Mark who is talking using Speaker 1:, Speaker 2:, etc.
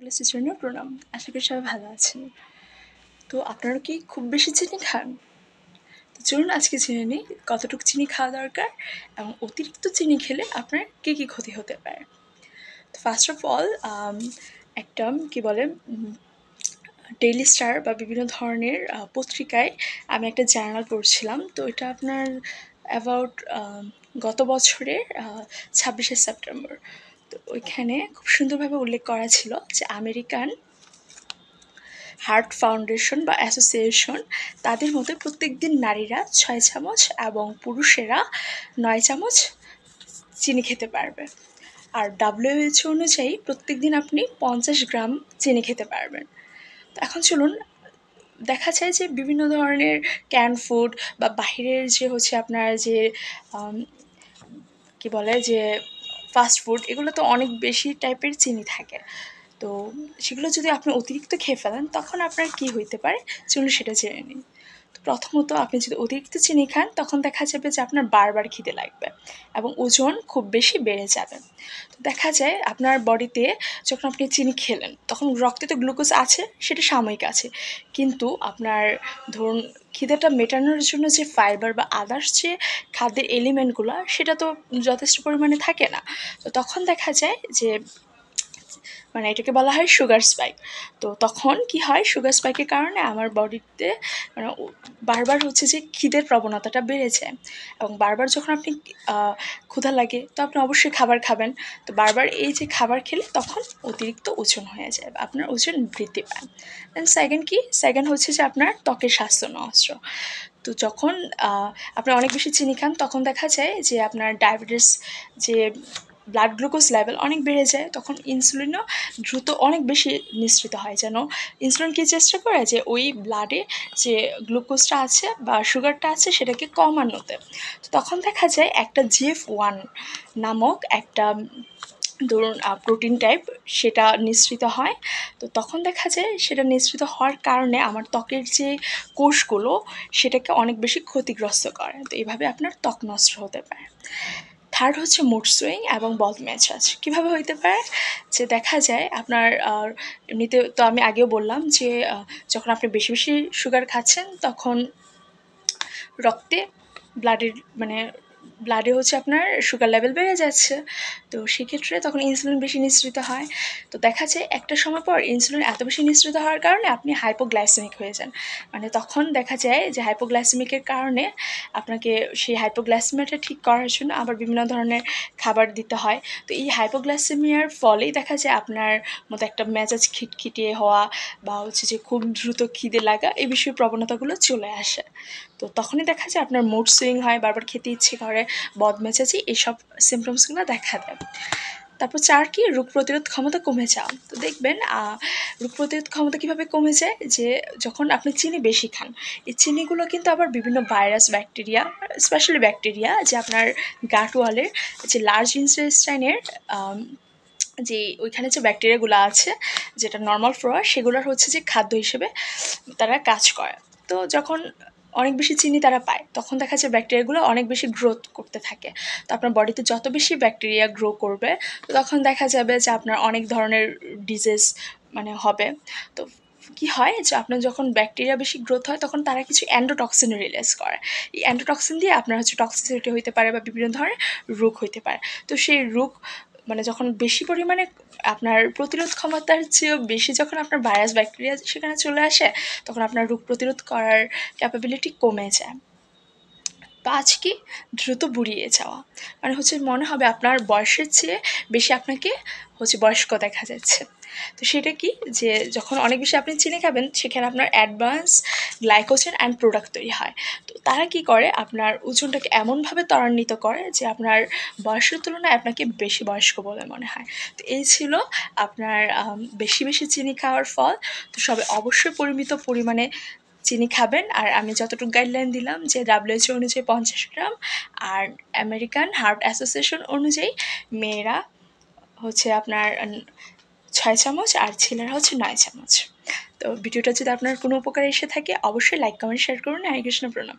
Speaker 1: ডগলাসের জন্য প্রণাম। আশা করি সবাই ভালো আছেন। তো আপনারা কি খুব বেশি চিনি খান? তো চলুন আজকে জেনে নিই কতটুকু চিনি খাওয়া দরকার এবং অতিরিক্ত চিনি খেলে আপনার কী কী ক্ষতি হতে পারে। তো ফার্স্ট অফ অল একটা কি বলে ডেইলি স্টার বা বিভিন্ন ধরনের পত্রিকায় আমি একটা জার্নাল পড়ছিলাম। তো এটা আপনার অ্যাবাউট গত বছরের 26শে সেপ্টেম্বর। তো ওইখানে খুব সুন্দরভাবে উল্লেখ করা ছিল যে আমেরিকান হার্ট ফাউন্ডেশন বা অ্যাসোসিয়েশন তাদের মতে প্রত্যেকদিন নারীরা 6 চামচ এবং পুরুষেরা 9 চামচ চিনি খেতে পারবে। আর WHO অনুযায়ী প্রত্যেকদিন আপনি 50 গ্রাম চিনি খেতে পারবেন। তো এখন চলুন দেখা যায় যে বিভিন্ন ধরনের ক্যান ফুড বা বাহিরের যে হচ্ছে আপনার যে কি বলে যে ফাস্ট ফুড এগুলো তো অনেক বেশি টাইপের চিনি থাকে। তো সেগুলো যদি আপনি অতিরিক্ত খেয়ে ফেলেন তখন আপনার কী হইতে পারে চলুন সেটা জেনে নিন। তো প্রথমত আপনি যদি অতিরিক্ত চিনি খান তখন দেখা যাবে যে আপনার বারবার খিদে লাগবে এবং ওজন খুব বেশি বেড়ে যাবে। তো দেখা যায় আপনার বডিতে যখন আপনি চিনি খেলেন তখন রক্তে তো গ্লুকোজ আছে, সেটা সাময়িক আছে, কিন্তু আপনার ধরুন খিদেটা মেটানোর জন্য যে ফাইবার বা আদার্স যে খাদ্যের এলিমেন্টগুলো সেটা তো যথেষ্ট পরিমাণে থাকে না। তো তখন দেখা যায় যে মানে এটাকে বলা হয় সুগার স্পাইক। তো তখন কি হয়, সুগার স্পাইকের কারণে আমার বডিতে মানে বারবার হচ্ছে যে খিদের প্রবণতাটা বেড়ে যায় এবং বারবার যখন আপনি ক্ষুধা লাগে তো আপনি অবশ্যই খাবার খাবেন। তো বারবার এই যে খাবার খেলে তখন অতিরিক্ত ওজন হয়ে যায় বা আপনার ওজন বৃদ্ধি পায়। দেন সেকেন্ড হচ্ছে যে আপনার ত্বকের স্বাস্থ্য নষ্ট। তো যখন আপনি অনেক বেশি চিনি খান তখন দেখা যায় যে আপনার ডায়াবেটিস যে ব্লাড গ্লুকোজ লেভেল অনেক বেড়ে যায়, তখন ইনসুলিনও দ্রুত অনেক বেশি নিঃসৃত হয়। যেন ইনসুলিন কী চেষ্টা করে যে ওই ব্লাডে যে গ্লুকোজটা আছে বা সুগারটা আছে সেটাকে কমানোতে। তো তখন দেখা যায় একটা GF1 নামক একটা ধরুন প্রোটিন টাইপ সেটা নিঃসৃত হয়। তো তখন দেখা যায় সেটা নিঃসৃত হওয়ার কারণে আমার ত্বকের যে কোষগুলো সেটাকে অনেক বেশি ক্ষতিগ্রস্ত করে। তো এইভাবে আপনার ত্বক নষ্ট হতে পারে। থার্ড হচ্ছে মুড সুইং এবং বদমেজাজ। কীভাবে হইতে পারে, যে দেখা যায় আপনার এমনিতে তো আমি আগেও বললাম যে যখন আপনি বেশি বেশি সুগার খাচ্ছেন তখন রক্তে ব্লাডে হচ্ছে আপনার সুগার লেভেল বেড়ে যাচ্ছে। তো সেক্ষেত্রে তখন ইনসুলিন বেশি নিঃসৃত হয়। তো দেখা যায় একটা সময় পর ইনসুলিন এত বেশি নিঃসৃত হওয়ার কারণে আপনি হাইপোগ্লাইসেমিক হয়ে যান। মানে তখন দেখা যায় যে হাইপোগ্লাইসেমিকের কারণে আপনাকে সেই হাইপোগ্লাইসেমিয়াটা ঠিক করার জন্য আবার বিভিন্ন ধরনের খাবার দিতে হয়। তো এই হাইপোগ্লাইসেমিয়ার ফলেই দেখা যায় আপনার মতো একটা মেজাজ খিটখিটিয়ে হওয়া বা হচ্ছে যে খুব দ্রুত খিদে লাগা এই বিষয়ে প্রবণতাগুলো চলে আসে। তো তখনই দেখা যায় আপনার মুড সুইং হয়, বারবার খেতে ইচ্ছে করে, বদমেজাজি এইসব সিমটমসগুলো দেখা দেয়। তারপর 4 কি রোগ প্রতিরোধ ক্ষমতা কমে যাওয়া। তো দেখবেন রোগ প্রতিরোধ ক্ষমতা কীভাবে কমে যায়, যে যখন আপনি চিনি বেশি খান এই চিনিগুলো কিন্তু আবার বিভিন্ন ভাইরাস ব্যাকটেরিয়া, স্পেশালি ব্যাকটেরিয়া যে আপনার গাট ওয়ালের যে লার্জ ইন্টেস্টাইনের যে ওইখানে যে ব্যাকটেরিয়াগুলো আছে যেটা নর্মাল ফ্লোরা সেগুলোর হচ্ছে যে খাদ্য হিসেবে তারা কাজ করে। তো যখন অনেক বেশি চিনি তারা পায় তখন দেখা যায় ব্যাকটেরিয়াগুলো অনেক বেশি গ্রোথ করতে থাকে। তো আপনার বডিতে যত বেশি ব্যাকটেরিয়া গ্রো করবে তো তখন দেখা যাবে যে আপনার অনেক ধরনের ডিজিজ হবে। তো কি হয় যে আপনার যখন ব্যাকটেরিয়া বেশি গ্রোথ হয় তখন তারা কিছু অ্যান্ডোটক্সিন রিলিজ করে। এই অ্যান্ডোটক্সিন দিয়ে আপনার হচ্ছে টক্সিসিটি হইতে পারে বা বিভিন্ন ধরনের রোগ হইতে পারে। তো সেই রোগ যখন বেশি পরিমাণে আপনার প্রতিরোধ ক্ষমতার চেয়েও বেশি যখন আপনার ভাইরাস ব্যাকটেরিয়া সেখানে চলে আসে তখন আপনার রোগ প্রতিরোধ করার ক্যাপাবিলিটি কমে যায়। 5 কি দ্রুত বুড়িয়ে যাওয়া। হচ্ছে মনে হবে আপনার বয়সের চেয়ে বেশি আপনাকে হচ্ছে বয়স্ক দেখা যাচ্ছে। তো সেটা কি, যে যখন অনেক বেশি আপনি চিনি খাবেন সেখানে আপনার অ্যাডভান্স গ্লাইকোজেন অ্যান্ড প্রোডাক্ট তৈরি হয়। তো তারা কি করে আপনার ওজনটাকে এমনভাবে ত্বরান্বিত করে যে আপনার বয়সের তুলনায় আপনাকে বেশি বয়স্ক বলে মনে হয়। তো এই ছিল আপনার বেশি বেশি চিনি খাওয়ার ফল। তো সবাই অবশ্যই পরিমিত পরিমাণে চিনি খাবেন। আর আমি যতটুকু গাইডলাইন দিলাম যে WHO অনুযায়ী 50 গ্রাম আর আমেরিকান হার্ট অ্যাসোসিয়েশন অনুযায়ী মেয়েরা হচ্ছে আপনার 6 চামচ আর ছেলেরা হচ্ছে 9 চামচ। তো ভিডিওটা যদি আপনার কোনো উপকারে এসে থাকে অবশ্যই লাইক কমেন্ট শেয়ার করুন। হরে কৃষ্ণ, প্রণাম।